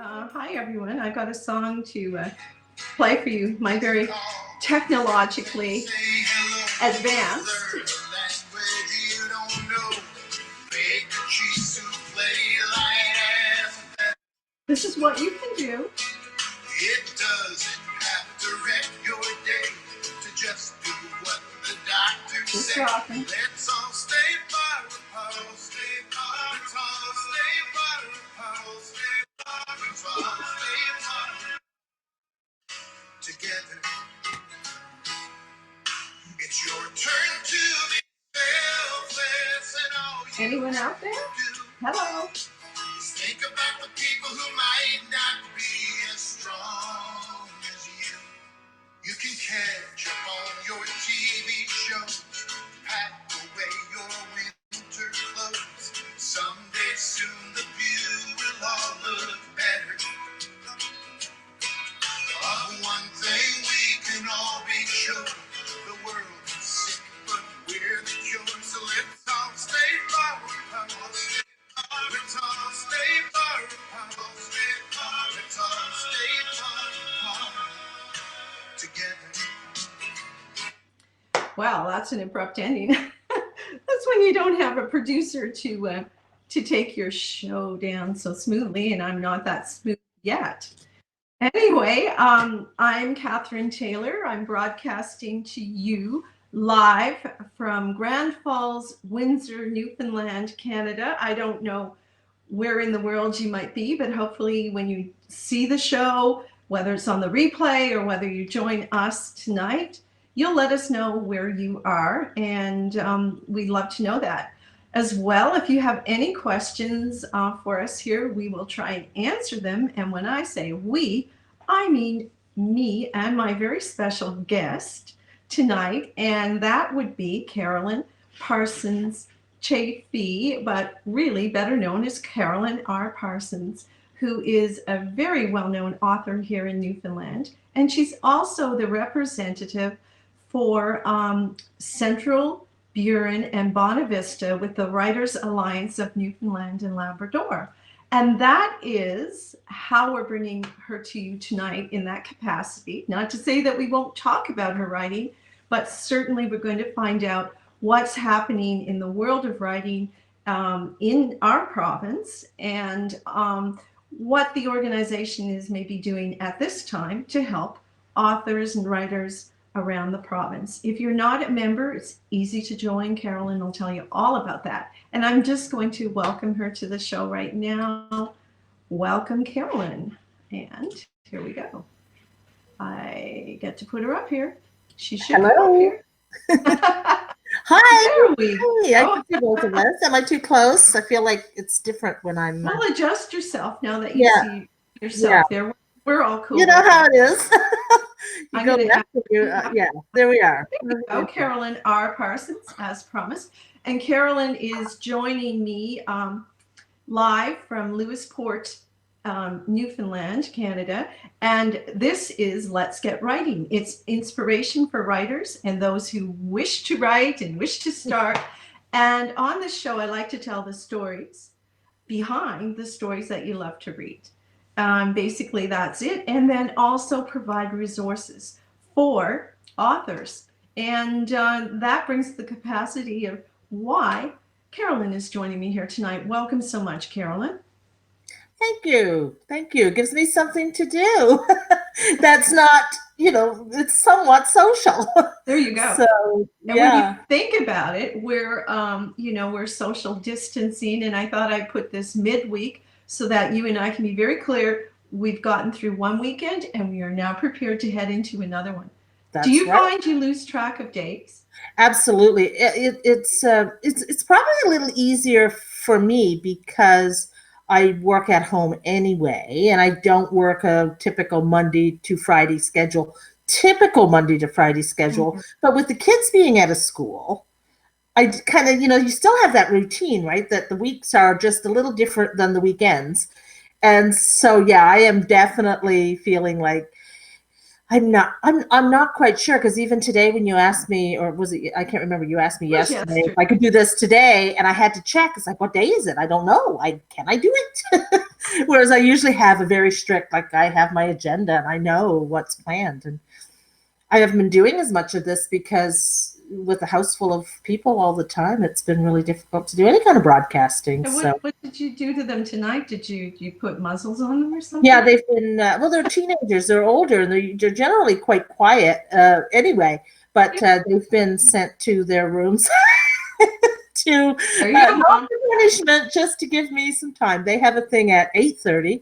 Hi, everyone. I got a song to play for you, my very technologically advanced. This is what you can do. It doesn't have to wreck your day to just do what the doctor said. Let's all stay far apart. Stay far apart. Stay far apart. Stay far apart. Stay apart. Together. It's your turn to be selfless and all you anyone out there? Hello. Think about the people who might not be as strong as you. You can catch up on your TV shows, pack away your winter clothes. Someday soon the view will all look better. Of one thing we can all be sure, the world is sick, but we're the cure. So let's all stay far apart. Let's all stay far apart. Stay far. Let's all stay far apart together. Wow, that's an abrupt ending. That's when you don't have a producer to take your show down so smoothly, and I'm not that smooth yet. Anyway, I'm Catherine Taylor. I'm broadcasting to you live from Grand Falls, Windsor, Newfoundland, Canada. I don't know where in the world you might be, but hopefully when you see the show, whether it's on the replay or whether you join us tonight, you'll let us know where you are, and we'd love to know that. As well, if you have any questions for us here, we will try and answer them. And when I say we, I mean me and my very special guest tonight, and that would be Carolyn Parsons Chafee, but really better known as Carolyn R Parsons, who is a very well-known author here in Newfoundland. And she's also the representative for Central, Burin and Bonavista with the Writers Alliance of Newfoundland and Labrador. And that is how we're bringing her to you tonight in that capacity. Not to say that we won't talk about her writing, but certainly we're going to find out what's happening in the world of writing in our province, and what the organization is maybe doing at this time to help authors and writers around the province. If you're not a member, it's easy to join. Carolyn will tell you all about that. And I'm just going to welcome her to the show right now. Welcome, Carolyn. And here we go. I get to put her up here. She should come up here. Hi. Hey, I can see both of us. Am I too close? I feel like it's different when I'm... Well, adjust yourself now that you see yourself there. We're all cool. You know how it is. You go left, there we are. Oh, Carolyn R Parsons, as promised. And Carolyn is joining me live from Lewisporte, Newfoundland, Canada. And this is Let's Get Writing. It's inspiration for writers and those who wish to write and wish to start. And on this show, I like to tell the stories behind the stories that you love to read. Basically, that's it. And then also provide resources for authors. And that brings the capacity of why Carolyn is joining me here tonight. Welcome so much, Carolyn. Thank you. Thank you. It gives me something to do. That's not, it's somewhat social. There you go. So, and when you think about it, we're, we're social distancing. And I thought I'd put this midweek so that you and I can be very clear. We've gotten through one weekend and we are now prepared to head into another one. Do you find you lose track of days? Absolutely. It's probably a little easier for me because I work at home anyway, and I don't work a typical Monday to Friday schedule. Mm-hmm. But with the kids being at a school, I kind of, you still have that routine, right? That the weeks are just a little different than the weekends. And so, I am definitely feeling like I'm not quite sure, because even today when you asked me, or was it, I can't remember, you asked me yesterday if I could do this today, and I had to check. It's like, what day is it? I don't know. Can I do it? Whereas I usually have a very strict, like I have my agenda and I know what's planned. And I haven't been doing as much of this because with a house full of people all the time, it's been really difficult to do any kind of broadcasting. And So what did you do to them tonight? Did you put muzzles on them or something? yeah, they've been, well, they're teenagers, they're older, and they're generally quite quiet anyway, but they've been sent to their rooms to not for punishment, just to give me some time. They have a thing at 8:30.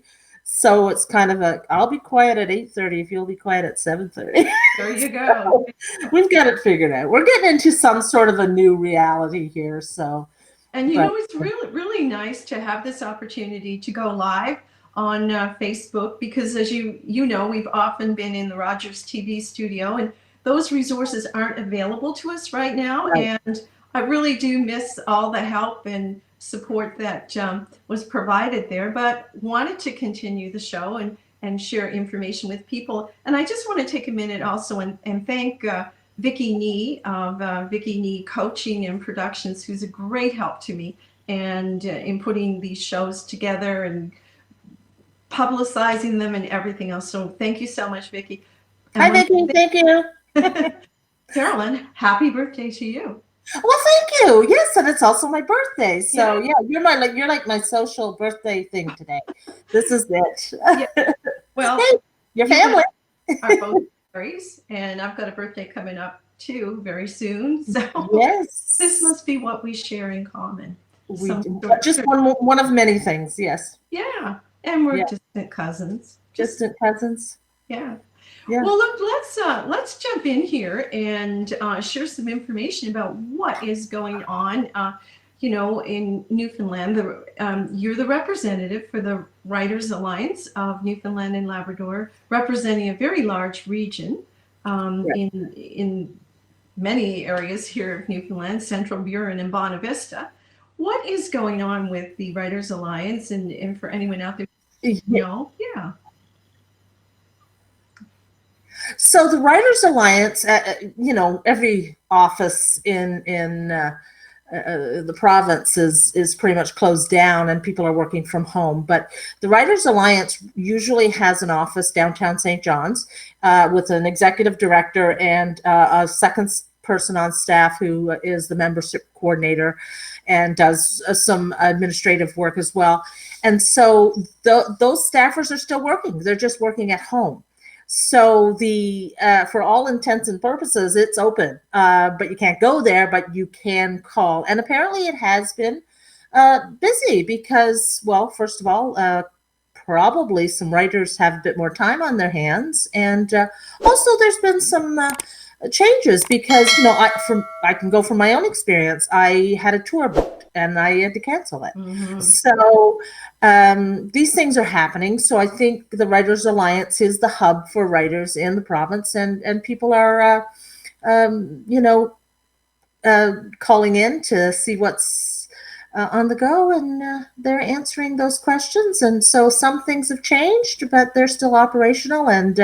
So it's kind of I'll be quiet at 8:30 if you'll be quiet at 7:30. There you go. So we've got it figured out. We're getting into some sort of a new reality here. So, and it's really, really nice to have this opportunity to go live on Facebook, because as you know, we've often been in the Rogers TV studio, and those resources aren't available to us right now. Right. And I really do miss all the help and support that was provided there, but wanted to continue the show and share information with people. And I just want to take a minute also and thank Vicki Nee of Vicki Nee Coaching and Productions, who's a great help to me and in putting these shows together and publicizing them and everything else. So thank you so much, Vicki. Hi, Vicki. Thank you. Carolyn, happy birthday to you. Well, thank you. Yes, and it's also my birthday. So yeah, you're like my social birthday thing today. This is it. Yeah. Well, hey, your family are both berries, and I've got a birthday coming up too very soon. So yes, this must be what we share in common. Just one of many things. Yes. Yeah, and we're distant cousins. Distant cousins. Yeah. Yeah. Well, look, let's jump in here and share some information about what is going on. In Newfoundland, you're the representative for the Writers Alliance of Newfoundland and Labrador, representing a very large region in many areas here of Newfoundland, Central Burin and Bonavista. What is going on with the Writers Alliance, and for anyone out there, yeah. So the Writers Alliance, every office in the province is pretty much closed down and people are working from home. But the Writers Alliance usually has an office downtown St. John's with an executive director and a second person on staff who is the membership coordinator and does some administrative work as well. And so those staffers are still working. They're just working at home. So for all intents and purposes, it's open, but you can't go there, but you can call. And apparently it has been busy because, well, first of all, probably some writers have a bit more time on their hands. And also there's been some changes because, I can go from my own experience. I had a tour booked and I had to cancel it. Mm-hmm. So these things are happening. So I think the Writers Alliance is the hub for writers in the province, and people are, calling in to see what's on the go, and they're answering those questions. And so some things have changed, but they're still operational and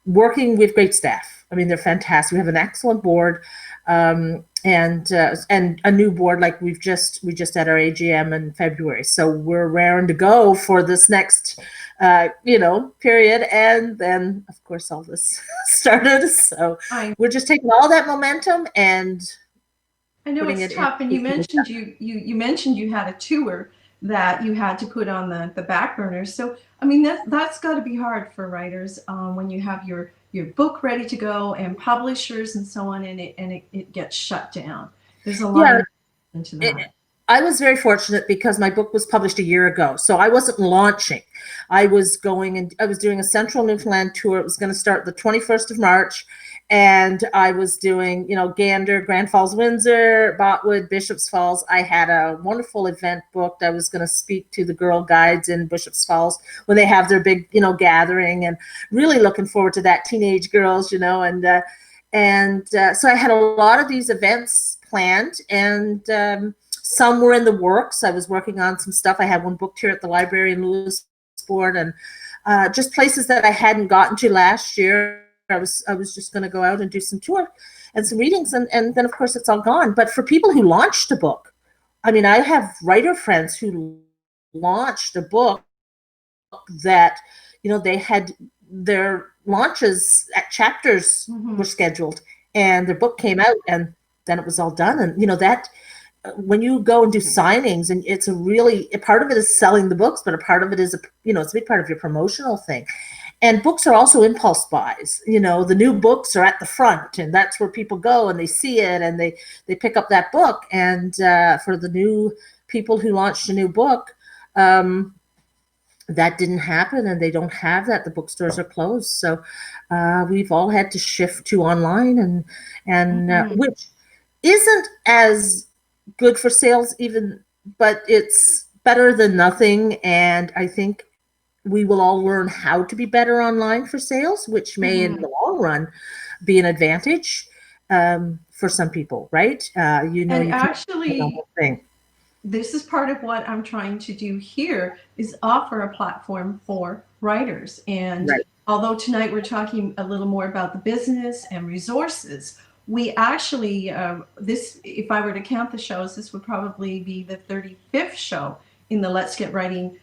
working with great staff. I mean, they're fantastic. We have an excellent board, and a new board. Like we just had our AGM in February, so we're raring to go for this next, period. And then, of course, all this started. So we're just taking all that momentum and. I know it's tough, and you mentioned you mentioned you had a tour that you had to put on the back burner. So I mean that's got to be hard for writers when you have your book ready to go and publishers and so on, and it gets shut down. There's a lot into that. I was very fortunate because my book was published a year ago, so I wasn't launching. I was doing a Central Newfoundland tour. It was going to start the 21st of March. And I was doing, Gander, Grand Falls, Windsor, Botwood, Bishops Falls. I had a wonderful event booked. I was going to speak to the Girl Guides in Bishops Falls when they have their big, gathering, and really looking forward to that. Teenage girls, so I had a lot of these events planned, and some were in the works. I was working on some stuff. I had one booked here at the library in Lewisporte, and just places that I hadn't gotten to last year. I was just going to go out and do some tour and some readings, and then of course it's all gone. But for people who launched a book, I mean, I have writer friends who launched a book that, you know, they had their launches at chapters were scheduled, and their book came out, and then it was all done. And you know that when you go and do signings, and it's a part of it is selling the books, but a part of it is it's a big part of your promotional thing. And books are also impulse buys. You know, the new books are at the front, and that's where people go and they see it and they pick up that book. And for the new people who launched a new book, that didn't happen, and they don't have that. The bookstores are closed, so we've all had to shift to online, and which isn't as good for sales, but it's better than nothing. And I think we will all learn how to be better online for sales, which may in the long run be an advantage for some people, right? And actually, this is part of what I'm trying to do here, is offer a platform for writers. And although tonight we're talking a little more about the business and resources, we actually, if I were to count the shows, this would probably be the 35th show in the Let's Get Writing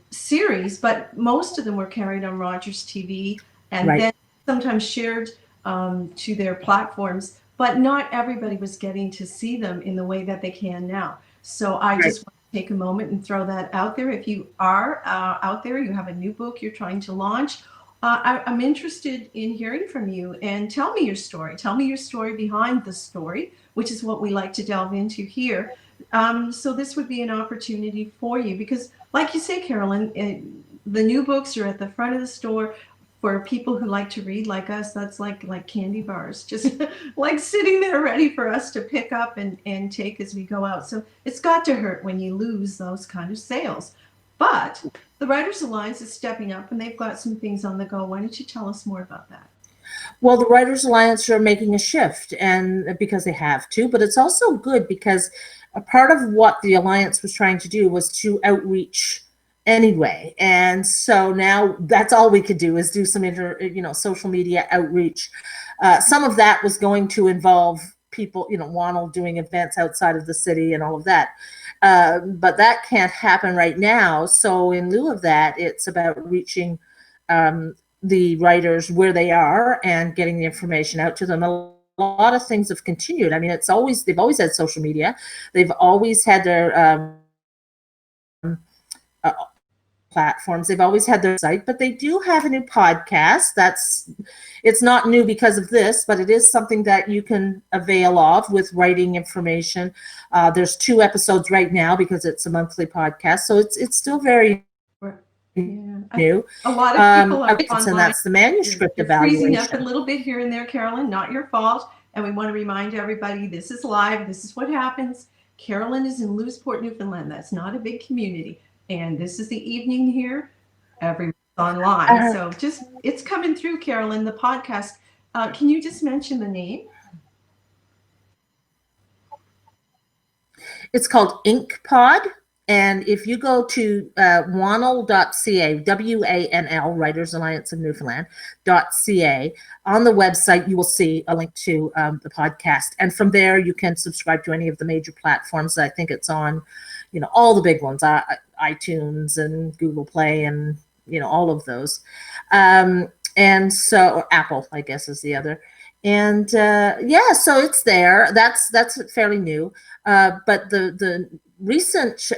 series, but most of them were carried on Rogers TV and then sometimes shared to their platforms, but not everybody was getting to see them in the way that they can now. So I just want to take a moment and throw that out there. If you are out there, you have a new book you're trying to launch, I'm interested in hearing from you, and tell me your story. Tell me your story behind the story, which is what we like to delve into here. So this would be an opportunity for you because, like you say, Carolyn, the new books are at the front of the store. For people who like to read like us, that's like candy bars, just like sitting there ready for us to pick up and take as we go out. So it's got to hurt when you lose those kind of sales. But the Writers Alliance is stepping up, and they've got some things on the go. Why don't you tell us more about that? Well, the Writers Alliance are making a shift, and because they have to, but it's also good because a part of what the Alliance was trying to do was to outreach anyway. And so now that's all we could do is do some social media outreach. Some of that was going to involve people, WANL doing events outside of the city and all of that. But that can't happen right now. So in lieu of that, it's about reaching the writers where they are and getting the information out to them. A lot of things have continued. I mean, they've always had social media. They've always had their platforms. They've always had their site, but they do have a new podcast. It's not new because of this, but it is something that you can avail of with writing information. There's 2 episodes right now because it's a monthly podcast, so it's still very new. A lot of people are online. And that's the manuscript evaluation. Freezing up a little bit here and there, Carolyn. Not your fault. And we want to remind everybody this is live. This is what happens. Carolyn is in Lewisporte, Newfoundland. That's not a big community. And this is the evening here. Everyone's online. So it's coming through, Carolyn, the podcast. Can you just mention the name? It's called Inkpod. And if you go to WANL.ca, WANL, Writers Alliance of Newfoundland.ca, on the website, you will see a link to the podcast. And from there, you can subscribe to any of the major platforms. I think it's on, all the big ones, iTunes and Google Play and, all of those. And so Apple, I guess, is the other. And so it's there. That's fairly new. But the recent,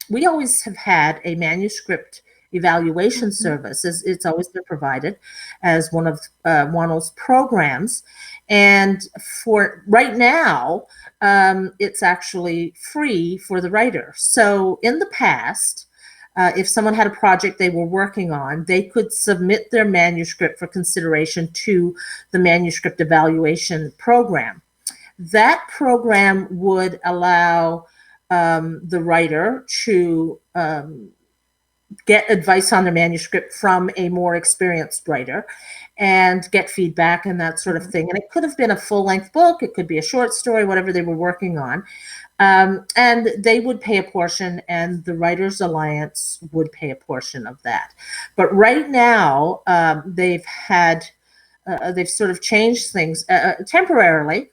we always have had a manuscript evaluation service. It's always been provided as one of WANL's programs. And for right now, it's actually free for the writer. So in the past, if someone had a project they were working on, they could submit their manuscript for consideration to the manuscript evaluation program. That program would allow the writer to get advice on their manuscript from a more experienced writer and get feedback and that sort of thing. And it could have been a full-length book, it could be a short story, whatever they were working on. And they would pay a portion, and the Writers Alliance would pay a portion of that. But right now, they've sort of changed things temporarily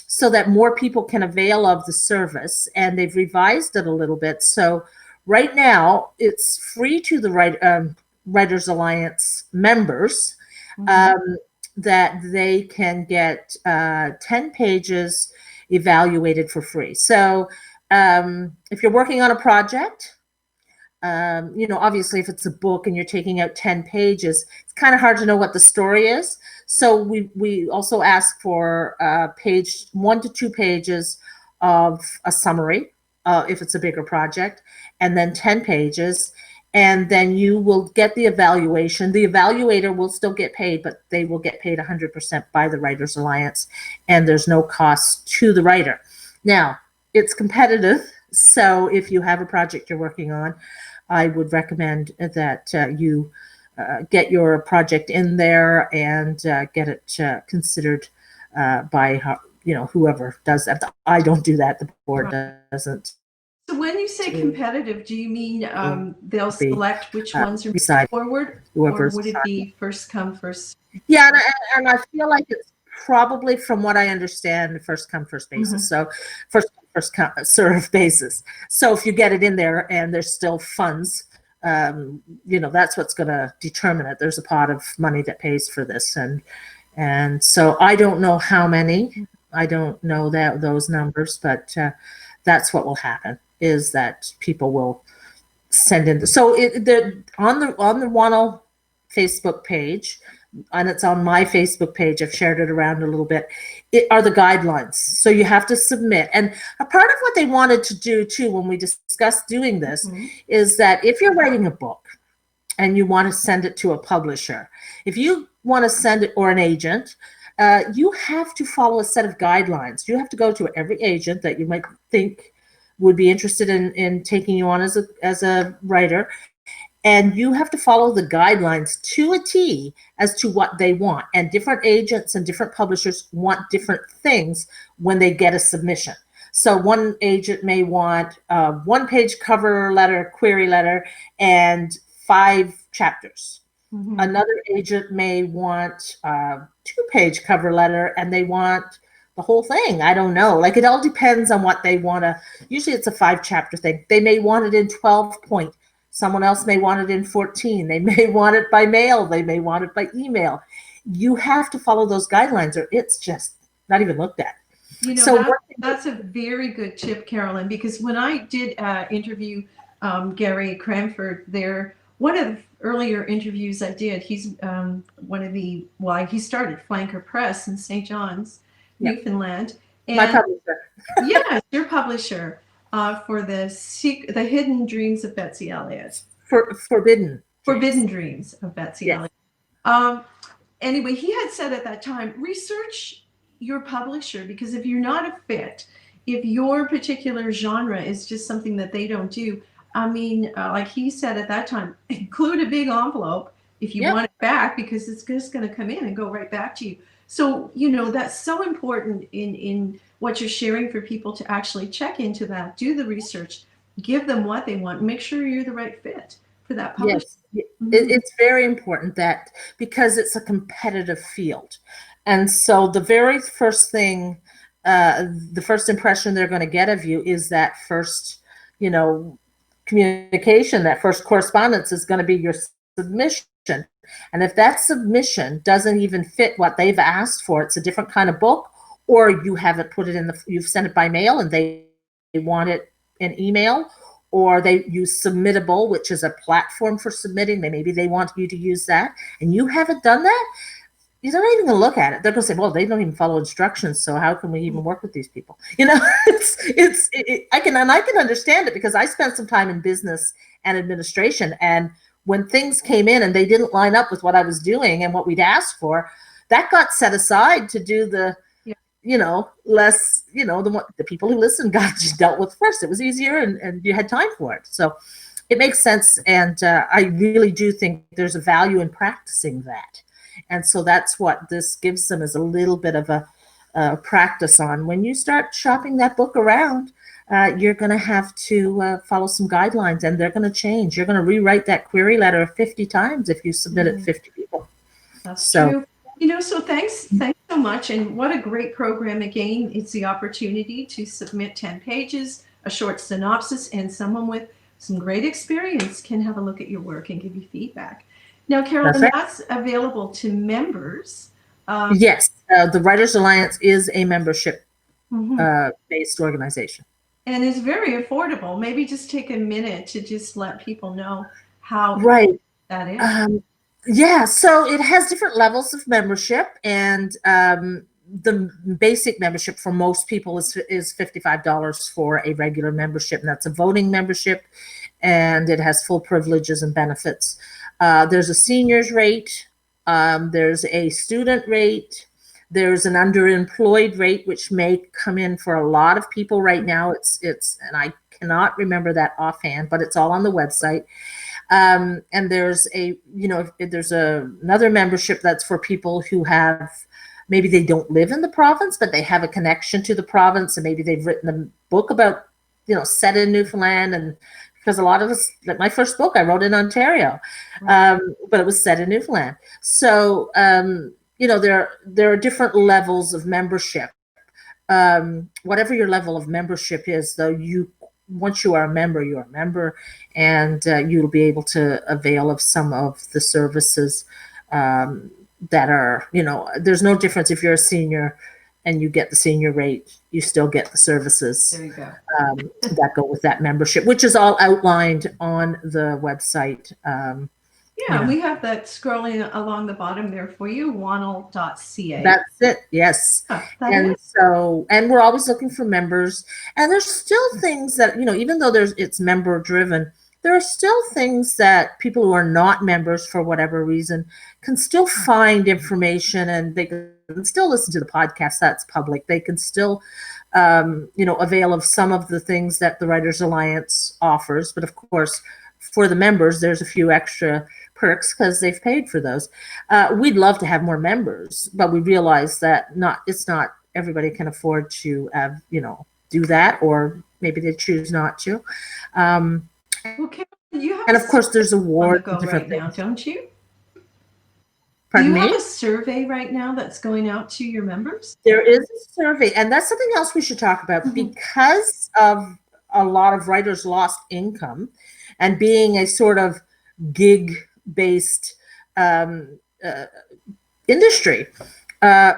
so that more people can avail of the service, and they've revised it a little bit. So right now, it's free to the Writers Alliance members, that they can get 10 pages evaluated for free. So if you're working on a project, obviously if it's a book and you're taking out 10 pages, it's kind of hard to know what the story is. So we also ask for 1 to 2 pages of a summary if it's a bigger project, and then 10 pages. And then you will get the evaluation. The evaluator will still get paid, but they will get paid 100% by the Writers Alliance, and there's no cost to the writer. Now, it's competitive, so if you have a project you're working on, I would recommend that you get your project in there and get it considered by whoever does that. I don't do that. The board doesn't. So when you say competitive, do you mean they'll select which ones are moving forward, or would it be first come, first? Yeah, and I feel like it's probably, from what I understand, first come, first basis. So first come, serve basis. So if you get it in there and there's still funds, that's what's going to determine it. There's a pot of money that pays for this, and so I don't know how many. I don't know those numbers, but that's what will happen. Is that people will send in. So on the WANL Facebook page, and it's on my Facebook page, I've shared it around a little bit, are the guidelines. So you have to submit. And a part of what they wanted to do too, when we discussed doing this, is that if you're writing a book and you want to send it to a publisher, if you want to send it, or an agent, you have to follow a set of guidelines. You have to go to every agent that you might think would be interested in taking you on as a writer, and you have to follow the guidelines to a T as to what they want. And different agents and different publishers want different things when they get a submission. So one agent may want a 1-page cover letter, query letter, and 5 chapters. Another agent may want a 2-page cover letter, and they want the whole thing. I don't know. Like, it all depends on what they want to. Usually it's a 5-chapter thing. They may want it in 12 point. Someone else may want it in 14. They may want it by mail. They may want it by email. You have to follow those guidelines, or it's just not even looked at. That's a very good tip, Carolyn, because when I did interview Gary Cranford there, one of the earlier interviews I did, he's he started Flanker Press in St. John's, Newfoundland. And my publisher. Yes, your publisher for the Hidden Dreams of Betsy Elliott. Forbidden Dreams of Betsy Elliott. Anyway, he had said at that time, research your publisher, because if you're not a fit, if your particular genre is just something that they don't do, I mean, like he said at that time, include a big envelope if you want it back, because it's just going to come in and go right back to you. So, that's so important in what you're sharing for people to actually check into that, do the research, give them what they want, make sure you're the right fit for that publisher. Yes, it's very important that, because it's a competitive field. And so the very first thing, the first impression they're going to get of you is that first, communication, that first correspondence is going to be your submission. And if that submission doesn't even fit what they've asked for, it's a different kind of book, or you haven't put it you've sent it by mail and they want it in email, or they use Submittable, which is a platform for submitting. Maybe they want you to use that, and you haven't done that, you're not even going to look at it. They're going to say, well, they don't even follow instructions, so how can we even work with these people? I can understand it, because I spent some time in business and administration, and when things came in and they didn't line up with what I was doing and what we'd asked for, that got set aside to do the, less, the people who listened got dealt with first. It was easier, and you had time for it. So it makes sense, and I really do think there's a value in practicing that. And so that's what this gives them, is a little bit of a practice on. When you start shopping that book around, you're going to have to follow some guidelines, and they're going to change. You're going to rewrite that query letter 50 times if you submit it 50 people. That's true. So thanks so much. And what a great program. Again, it's the opportunity to submit 10 pages, a short synopsis, and someone with some great experience can have a look at your work and give you feedback. Now, Carolyn, that's available to members. Yes, the Writers Alliance is a membership based organization. And it's very affordable. Maybe just take a minute to just let people know how that is. Yeah, so it has different levels of membership, and the basic membership for most people is $55 for a regular membership, and that's a voting membership, and it has full privileges and benefits. There's a seniors rate, there's a student rate, there's an underemployed rate, which may come in for a lot of people right now. It's and I cannot remember that offhand, but it's all on the website. And there's another membership that's for people who have, maybe they don't live in the province, but they have a connection to the province, and maybe they've written a book about, set in Newfoundland. And because a lot of us, like my first book I wrote in Ontario, but it was set in Newfoundland. So, there are different levels of membership. Whatever your level of membership is, though, once you are a member, you're a member, and you'll be able to avail of some of the services that are, there's no difference if you're a senior and you get the senior rate, you still get the services that go with that membership, which is all outlined on the website. We have that scrolling along the bottom there for you, WANL.ca. That's it, yes. And we're always looking for members. And there's still things that, even though it's member driven, there are still things that people who are not members for whatever reason can still find information, and they can still listen to the podcast that's public. They can still, avail of some of the things that the Writers Alliance offers. But of course, for the members, there's a few extra perks because they've paid for those. We'd love to have more members, but we realize that it's not everybody can afford to do that, or maybe they choose not to. Okay, and of course, there's awards right now, don't you? Pardon me? Do you have a survey right now that's going out to your members? There is a survey, and that's something else we should talk about. Because of a lot of writers lost income, and being a sort of gig-based industry.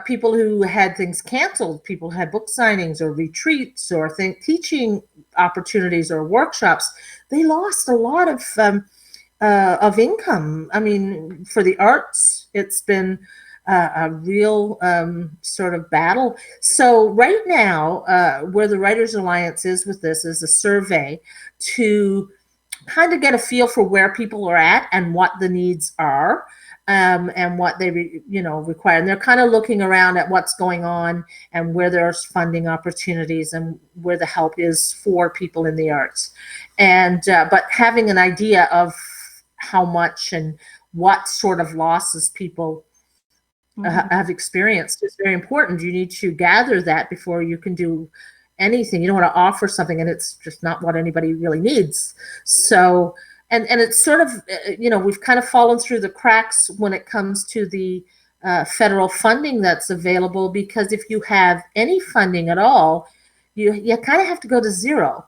People who had things canceled, people who had book signings or retreats or teaching opportunities or workshops, they lost a lot of income. I mean, for the arts, it's been a real sort of battle. So right now, where the Writers Alliance is with this is a survey to kind of get a feel for where people are at and what the needs are, and what they require. And they're kind of looking around at what's going on and where there's funding opportunities and where the help is for people in the arts. And but having an idea of how much and what sort of losses people have experienced is very important. You need to gather that before you can do anything. You don't want to offer something and it's just not what anybody really needs. So, and it's sort of, we've kind of fallen through the cracks when it comes to the federal funding that's available, because if you have any funding at all, you kind of have to go to zero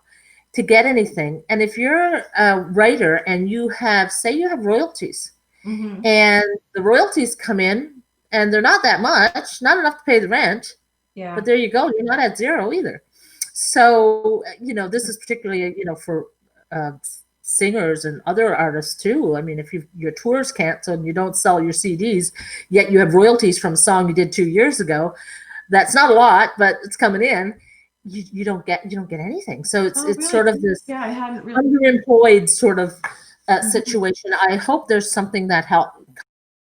to get anything. And if you're a writer and you have, say you have royalties, and the royalties come in and they're not that much, not enough to pay the rent, but there you go, you're not at zero either. So, this is particularly, for singers and other artists too. I mean, if your tour's canceled and you don't sell your CDs, yet you have royalties from a song you did 2 years ago, that's not a lot, but it's coming in. You don't get anything. So it's really? Sort of this I hadn't really underemployed sort of situation. I hope there's something that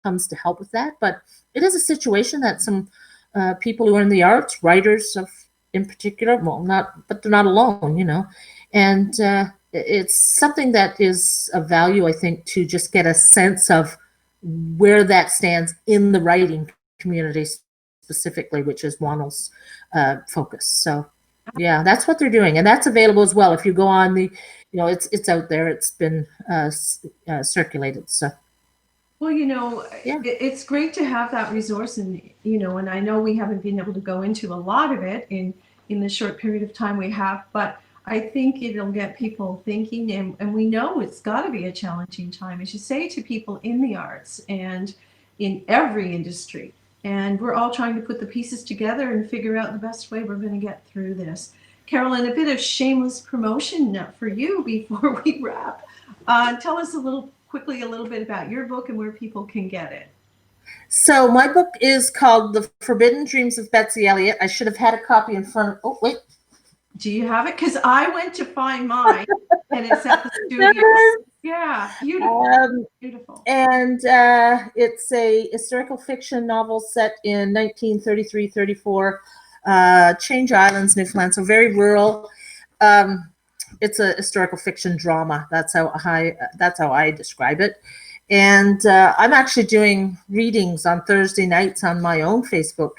comes to help with that, but it is a situation that some people who are in the arts, writers in particular, but they're not alone, and it's something that is of value, I think, to just get a sense of where that stands in the writing community specifically, which is WANL's focus. So yeah, that's what they're doing, and that's available as well. If you go on the, it's out there. It's been circulated. So Well, yeah, it's great to have that resource, and and I know we haven't been able to go into a lot of it in the short period of time we have, but I think it'll get people thinking, and we know it's got to be a challenging time, as you say, to people in the arts and in every industry. And we're all trying to put the pieces together and figure out the best way we're going to get through this. Carolyn, a bit of shameless promotion for you before we wrap. Tell us quickly a little bit about your book and where people can get it. So my book is called The Forbidden Dreams of Betsy Elliott. I should have had a copy in front of, oh, wait. Do you have it? Because I went to find mine and it's at the studio. Yeah, beautiful. Beautiful. And it's a historical fiction novel set in 1933-34, Change Islands, Newfoundland, so very rural. It's a historical fiction drama. That's how I describe it. And I'm actually doing readings on Thursday nights on my own Facebook.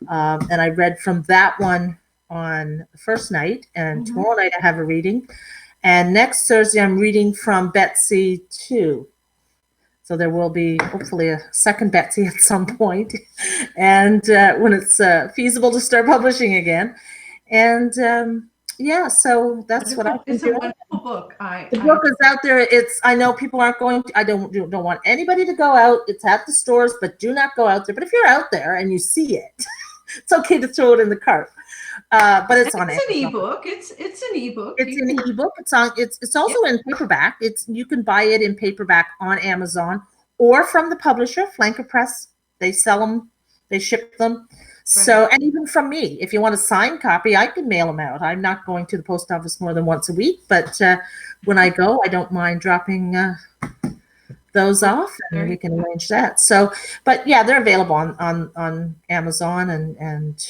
And I read from that one on the first night, and tomorrow night I have a reading. And next Thursday I'm reading from Betsy 2. So there will be hopefully a second Betsy at some point, and when it's feasible to start publishing again. And yeah, so that's what I'm doing. It's a wonderful book. The book is out there. I know people aren't going to, I don't want anybody to go out. It's at the stores, but do not go out there. But if you're out there and you see it, it's okay to throw it in the cart. But it's on It's an ebook. It's an ebook. It's an ebook. It's also in paperback. You can buy it in paperback on Amazon or from the publisher, Flanker Press. They sell them, they ship them. So, and even from me, if you want a signed copy, I can mail them out. I'm not going to the post office more than once a week, but when I go, I don't mind dropping those off, and we can arrange that. So, but yeah, they're available on Amazon and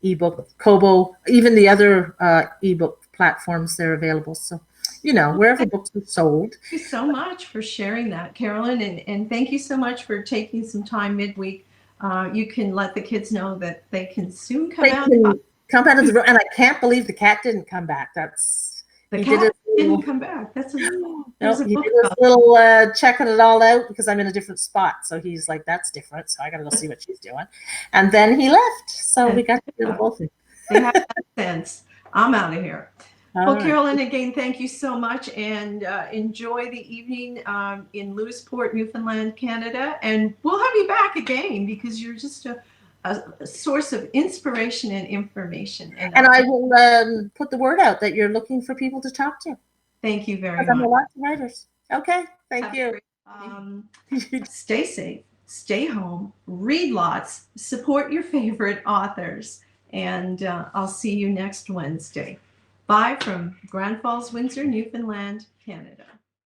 ebook, Kobo, even the other ebook platforms. They're available. So, wherever books are sold. Thank you so much for sharing that, Carolyn, and thank you so much for taking some time midweek. You can let the kids know that they can soon come out of the room. And I can't believe the cat didn't come back. The cat didn't come back. That's he did his little checking it all out, because I'm in a different spot. So he's like, that's different. So I got to go see what she's doing. And then he left. So we got to do the whole thing. They have that sense. I'm out of here. Well, right. Carolyn, again, thank you so much, and enjoy the evening in Lewisporte, Newfoundland, Canada. And we'll have you back again, because you're just a source of inspiration and information. And I will put the word out that you're looking for people to talk to. Thank you very much. I'm a lot of writers. Okay, thank you. Stay safe, stay home, read lots, support your favorite authors, and I'll see you next Wednesday. Bye from Grand Falls, Windsor, Newfoundland, Canada.